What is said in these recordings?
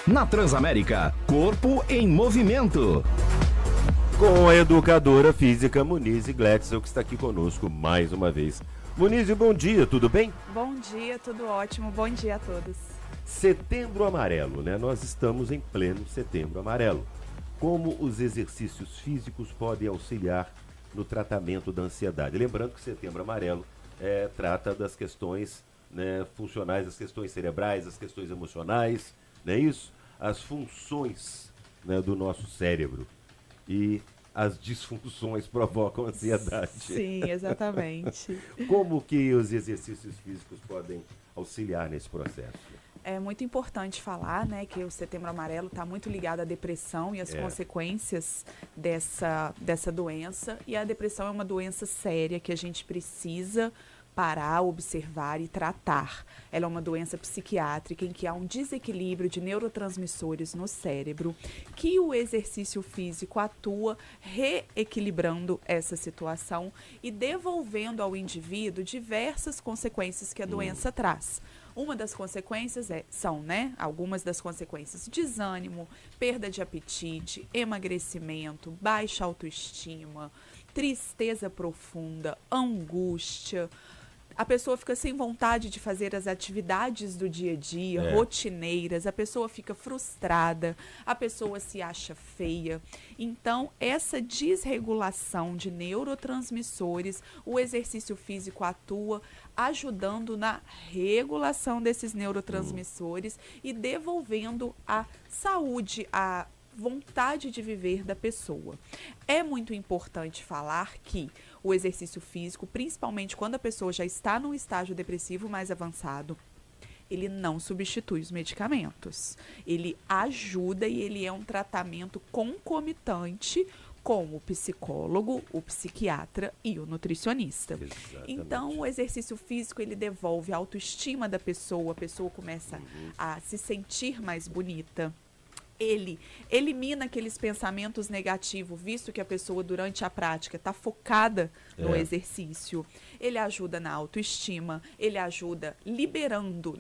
Na Transamérica, Corpo em Movimento. Com a educadora física Munize Gletzel, que está aqui conosco mais uma vez. Munize, bom dia, tudo bem? Bom dia, tudo ótimo. Bom dia a todos. Setembro Amarelo, né? Nós estamos em pleno Setembro Amarelo. Como os exercícios físicos podem auxiliar no tratamento da ansiedade? Lembrando que Setembro Amarelo trata das questões, né, funcionais, das questões cerebrais, das questões emocionais, não é isso? As funções, né, do nosso cérebro. E as disfunções provocam ansiedade. Sim, exatamente. Como que os exercícios físicos podem auxiliar nesse processo? É muito importante falar, né, que o Setembro Amarelo está muito ligado à depressão e às consequências dessa doença. E a depressão é uma doença séria que a gente precisa parar, observar e tratar. Ela é uma doença psiquiátrica em que há um desequilíbrio de neurotransmissores no cérebro, que o exercício físico atua reequilibrando essa situação e devolvendo ao indivíduo diversas consequências que a doença traz. Uma das consequências são, algumas das consequências: desânimo, perda de apetite, emagrecimento, baixa autoestima, tristeza profunda, angústia. A pessoa fica sem vontade de fazer as atividades do dia a dia, rotineiras, a pessoa fica frustrada, a pessoa se acha feia. Então, essa desregulação de neurotransmissores, o exercício físico atua ajudando na regulação desses neurotransmissores e devolvendo a saúde, a vontade de viver da pessoa. É muito importante falar que o exercício físico, principalmente quando a pessoa já está num estágio depressivo mais avançado, ele não substitui os medicamentos. Ele ajuda e ele é um tratamento concomitante com o psicólogo, o psiquiatra e o nutricionista. Exatamente. Então, o exercício físico, ele devolve a autoestima da pessoa, a pessoa começa a se sentir mais bonita. Ele elimina aqueles pensamentos negativos, visto que a pessoa, durante a prática, está focada no exercício. Ele ajuda na autoestima, ele ajuda liberando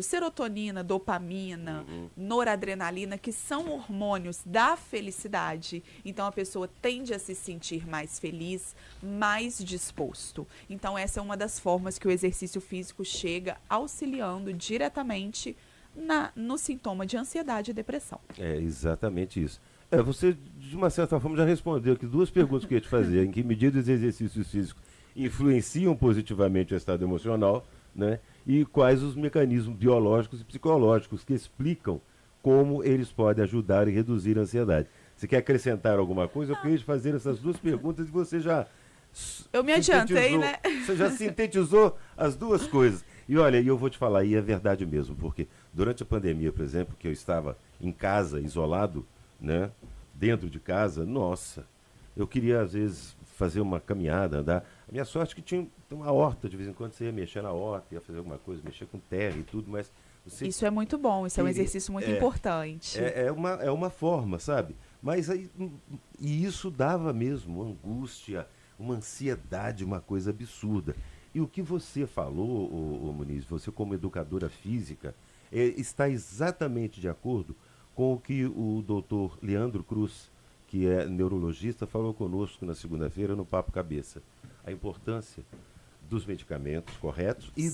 serotonina, dopamina, noradrenalina, que são hormônios da felicidade. Então, a pessoa tende a se sentir mais feliz, mais disposto. Então, essa é uma das formas que o exercício físico chega auxiliando diretamente no sintoma de ansiedade e depressão. É exatamente isso. Você, de uma certa forma, já respondeu aqui duas perguntas que eu ia te fazer. Em que medida os exercícios físicos influenciam positivamente o estado emocional, né? E quais os mecanismos biológicos e psicológicos que explicam como eles podem ajudar e reduzir a ansiedade. Você quer acrescentar alguma coisa? Eu queria te fazer essas duas perguntas e você já... Eu me adiantei, né? Você já sintetizou as duas coisas. E olha, eu vou te falar, e é verdade mesmo, porque durante a pandemia, por exemplo, que eu estava em casa, isolado, né, dentro de casa, nossa, eu queria às vezes fazer uma caminhada, andar. A minha sorte é que tinha uma horta, de vez em quando você ia mexer na horta, ia fazer alguma coisa, mexer com terra e tudo, mas... Isso é muito bom, isso é um exercício muito importante. É uma forma, sabe? Mas aí, e isso dava mesmo angústia, uma ansiedade, uma coisa absurda. E o que você falou, Muniz, você como educadora física, está exatamente de acordo com o que o doutor Leandro Cruz, que é neurologista, falou conosco na segunda-feira no Papo Cabeça. A importância dos medicamentos corretos e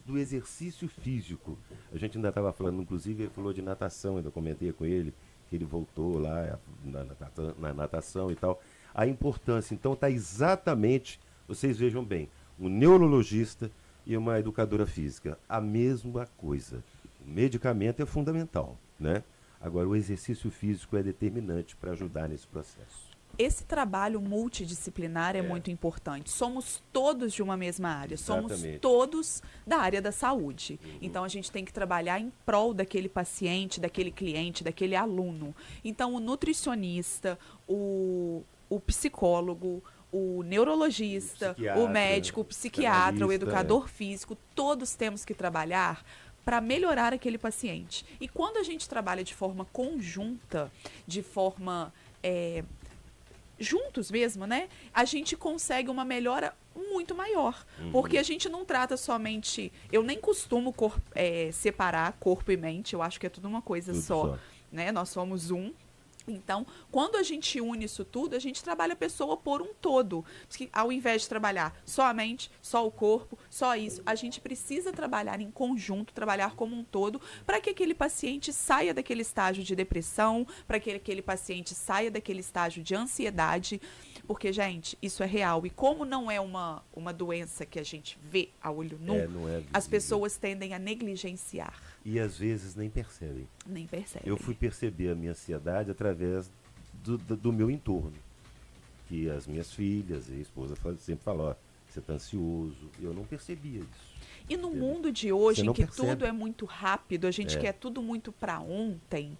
do exercício físico. A gente ainda estava falando, inclusive, ele falou de natação, ainda comentei com ele, que ele voltou lá na natação e tal. A importância, então, está exatamente, vocês vejam bem, um neurologista e uma educadora física, a mesma coisa. O medicamento é fundamental, né? Agora, o exercício físico é determinante para ajudar nesse processo. Esse trabalho multidisciplinar é muito importante. Somos todos de uma mesma área, somos todos da área da saúde. Então, a gente tem que trabalhar em prol daquele paciente, daquele cliente, daquele aluno. Então, o nutricionista, o psicólogo, o neurologista, o médico, o psiquiatra, o educador físico, todos temos que trabalhar para melhorar aquele paciente. E quando a gente trabalha de forma conjunta, de forma juntos mesmo, né? A gente consegue uma melhora muito maior. Porque a gente não trata somente... Eu nem costumo separar corpo e mente, eu acho que é tudo uma coisa Tudo só. só. Né? Nós somos um. Então, quando a gente une isso tudo, a gente trabalha a pessoa por um todo. Porque, ao invés de trabalhar só a mente, só o corpo, só isso, a gente precisa trabalhar em conjunto, trabalhar como um todo, para que aquele paciente saia daquele estágio de depressão, para que aquele paciente saia daquele estágio de ansiedade. Porque, gente, isso é real. E como não é uma doença que a gente vê a olho nu, não é as visível. pessoas tendem a negligenciar. E às vezes nem percebem. Nem percebem. Eu fui perceber a minha ansiedade através do meu entorno. Que as minhas filhas e a esposa sempre falam, ó, você está ansioso. Eu não percebia isso. E no Entendeu? mundo de hoje, Você em não que percebe. tudo é muito rápido, a gente quer tudo muito para ontem,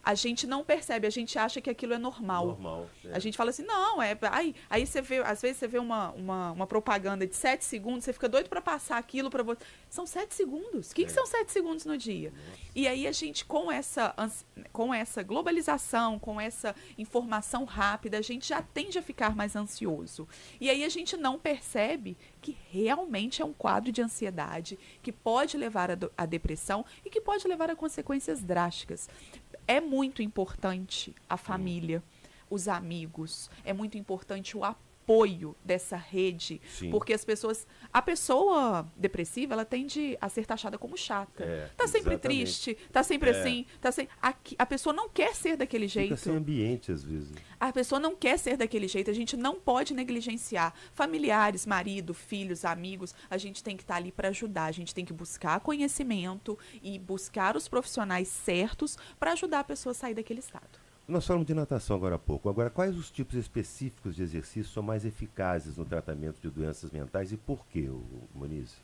a gente não percebe, a gente acha que aquilo é normal. Normal. A gente fala assim, não, aí você vê, às vezes você vê uma propaganda de 7 segundos, você fica doido para passar aquilo para você. São 7 segundos. O que são 7 segundos no dia? E aí a gente, com essa globalização, com essa informação rápida, a gente já tende a ficar mais ansioso. E aí a gente não percebe que realmente é um quadro de ansiedade, que pode levar à depressão e que pode levar a consequências drásticas. É muito importante a família, os amigos, é muito importante o apoio dessa rede, Sim. porque a pessoa depressiva, ela tende a ser taxada como chata. Tá sempre exatamente. triste, tá sempre assim, a pessoa não quer ser daquele jeito. Fica sem ambiente, às vezes. A pessoa não quer ser daquele jeito, a gente não pode negligenciar. Familiares, marido, filhos, amigos, a gente tem que estar ali para ajudar, a gente tem que buscar conhecimento e buscar os profissionais certos para ajudar a pessoa a sair daquele estado. Nós falamos de natação agora há pouco. Agora, quais os tipos específicos de exercício são mais eficazes no tratamento de doenças mentais e por quê, Moniz?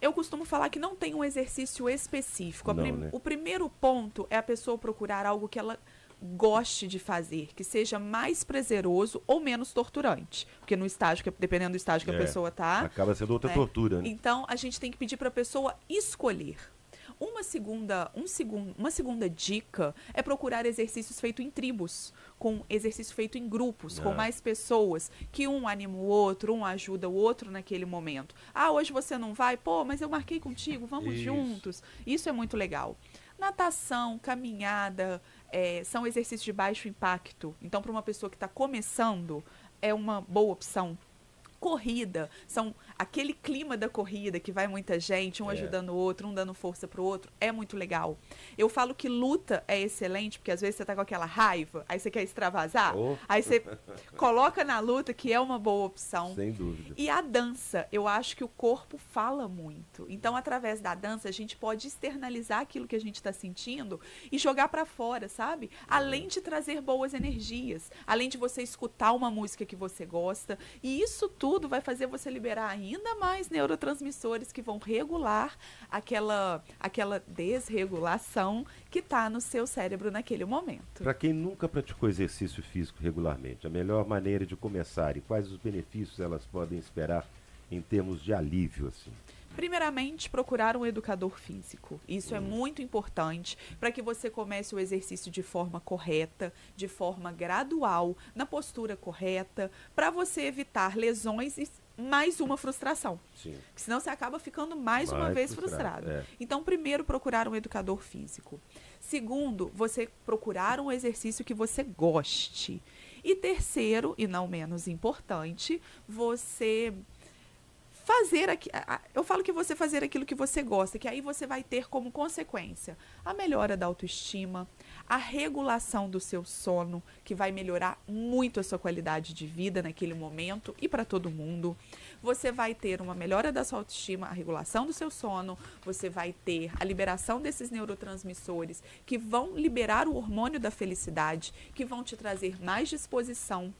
Eu costumo falar que não tem um exercício específico. Não, né? O primeiro ponto é a pessoa procurar algo que ela goste de fazer, que seja mais prazeroso ou menos torturante. Porque no estágio, dependendo do estágio que a pessoa está... Acaba sendo outra tortura, né? Então, a gente tem que pedir para a pessoa escolher. Uma segunda dica é procurar exercícios feitos em tribos, com exercício feito em grupos, com mais pessoas, que um anima o outro, um ajuda o outro naquele momento. Ah, hoje você não vai? Pô, mas eu marquei contigo, vamos juntos. Isso é muito legal. Natação, caminhada, são exercícios de baixo impacto. Então, para uma pessoa que está começando, é uma boa opção. Corrida, são aquele clima da corrida que vai muita gente, um ajudando o outro, um dando força pro outro, é muito legal. Eu falo que luta é excelente, porque às vezes você tá com aquela raiva, aí você quer extravasar, aí você coloca na luta, que é uma boa opção. Sem dúvida. E a dança, eu acho que o corpo fala muito. Então, através da dança, a gente pode externalizar aquilo que a gente está sentindo e jogar para fora, sabe? Além de trazer boas energias, além de você escutar uma música que você gosta, e isso tudo vai fazer você liberar ainda mais neurotransmissores que vão regular aquela desregulação que está no seu cérebro naquele momento. Para quem nunca praticou exercício físico regularmente, a melhor maneira de começar e quais os benefícios elas podem esperar em termos de alívio, assim? Primeiramente, procurar um educador físico. Isso é muito importante para que você comece o exercício de forma correta, de forma gradual, na postura correta, para você evitar lesões e mais uma frustração. Sim. Senão você acaba ficando mais uma vez frustrado. Então, primeiro, procurar um educador físico. Segundo, você procurar um exercício que você goste. E terceiro, e não menos importante, você eu falo que você fazer aquilo que você gosta, que aí você vai ter como consequência a melhora da autoestima, a regulação do seu sono, que vai melhorar muito a sua qualidade de vida naquele momento e para todo mundo. Você vai ter uma melhora da sua autoestima, a regulação do seu sono, você vai ter a liberação desses neurotransmissores que vão liberar o hormônio da felicidade, que vão te trazer mais disposição,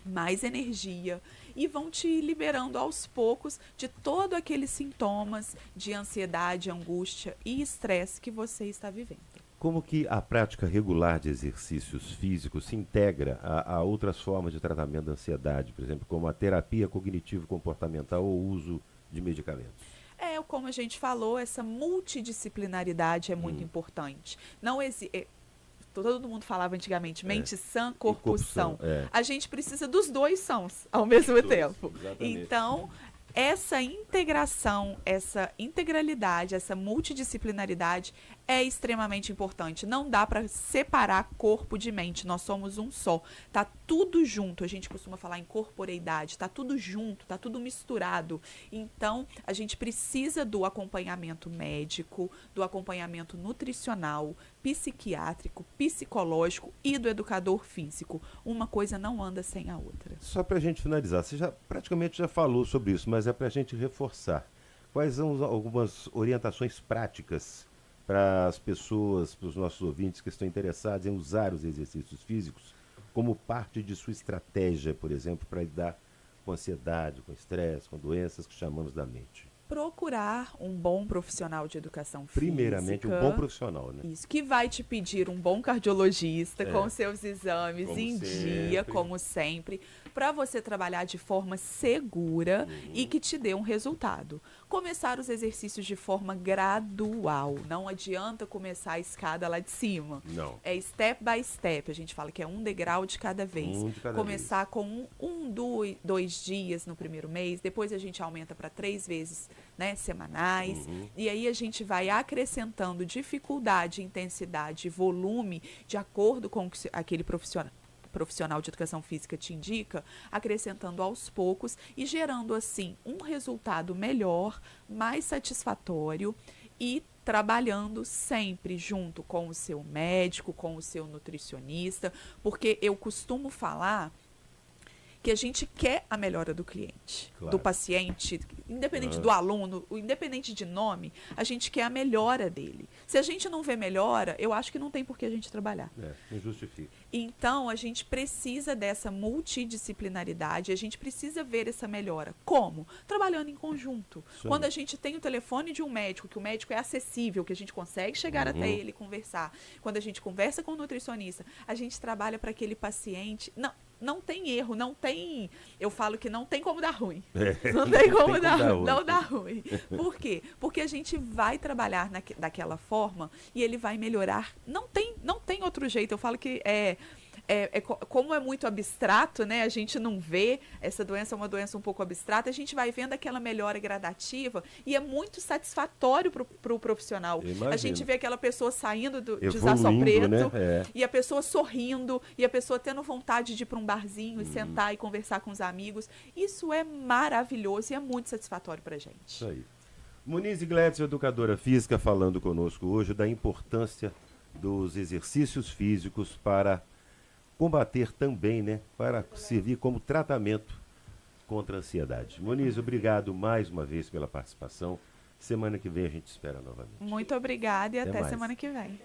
mais energia e vão te liberando aos poucos de todos aqueles sintomas de ansiedade, angústia e estresse que você está vivendo. Como que a prática regular de exercícios físicos se integra a outras formas de tratamento da ansiedade, por exemplo, como a terapia cognitivo-comportamental ou o uso de medicamentos? Como a gente falou, essa multidisciplinaridade é muito importante. Não existe... Todo mundo falava antigamente, mente sã, corpo são. A gente precisa dos dois sãos ao mesmo tempo. Exatamente. Então, essa integração, essa integralidade, essa multidisciplinaridade é extremamente importante. Não dá para separar corpo de mente, nós somos um só. Tá tudo junto, a gente costuma falar em corporeidade, tá tudo junto, tá tudo misturado. Então, a gente precisa do acompanhamento médico, do acompanhamento nutricional, psiquiátrico, psicológico e do educador físico. Uma coisa não anda sem a outra. Só para a gente finalizar, você praticamente já falou sobre isso, mas é para a gente reforçar. Quais são algumas orientações práticas para as pessoas, para os nossos ouvintes que estão interessados em usar os exercícios físicos como parte de sua estratégia, por exemplo, para lidar com ansiedade, com estresse, com doenças que chamamos da mente? Procurar um bom profissional de educação física. Primeiramente, um bom profissional, né? Isso, que vai te pedir um bom cardiologista com seus exames Como em sempre. dia, como sempre, para você trabalhar de forma segura e que te dê um resultado. Começar os exercícios de forma gradual. Não adianta começar a escada lá de cima. Não. É step by step. A gente fala que é um degrau de cada vez. Um de cada Começar com dois dias no primeiro mês, depois a gente aumenta para 3 vezes, né, semanais. E aí a gente vai acrescentando dificuldade, intensidade e volume de acordo com o que aquele profissional de educação física te indica, acrescentando aos poucos e gerando, assim, um resultado melhor, mais satisfatório e trabalhando sempre junto com o seu médico, com o seu nutricionista, porque eu costumo falar que a gente quer a melhora do cliente, Claro. do paciente, independente do aluno, independente de nome, a gente quer a melhora dele. Se a gente não vê melhora, eu acho que não tem por que a gente trabalhar. Não justifica. Então, a gente precisa dessa multidisciplinaridade, a gente precisa ver essa melhora. Como? Trabalhando em conjunto. Isso aí. Quando a gente tem o telefone de um médico, que o médico é acessível, que a gente consegue chegar até ele e conversar. Quando a gente conversa com o nutricionista, a gente trabalha para aquele paciente. Não tem erro, não tem. Eu falo que não tem como dar ruim. Não tem como dar ruim. Não dá ruim. Por quê? Porque a gente vai trabalhar daquela forma e ele vai melhorar. Não tem outro jeito. Eu falo que como é muito abstrato, né? A gente não vê, essa doença é uma doença um pouco abstrata, a gente vai vendo aquela melhora gradativa e é muito satisfatório para o profissional. A gente vê aquela pessoa saindo de Zaço Preto, né? e a pessoa sorrindo, e a pessoa tendo vontade de ir para um barzinho e sentar e conversar com os amigos. Isso é maravilhoso e é muito satisfatório para a gente. Isso aí. Muniz Gledson, educadora física, falando conosco hoje da importância dos exercícios físicos para combater também, né, para servir como tratamento contra a ansiedade. Muniz, obrigado mais uma vez pela participação. Semana que vem a gente espera novamente. Muito obrigada e até mais. semana que vem.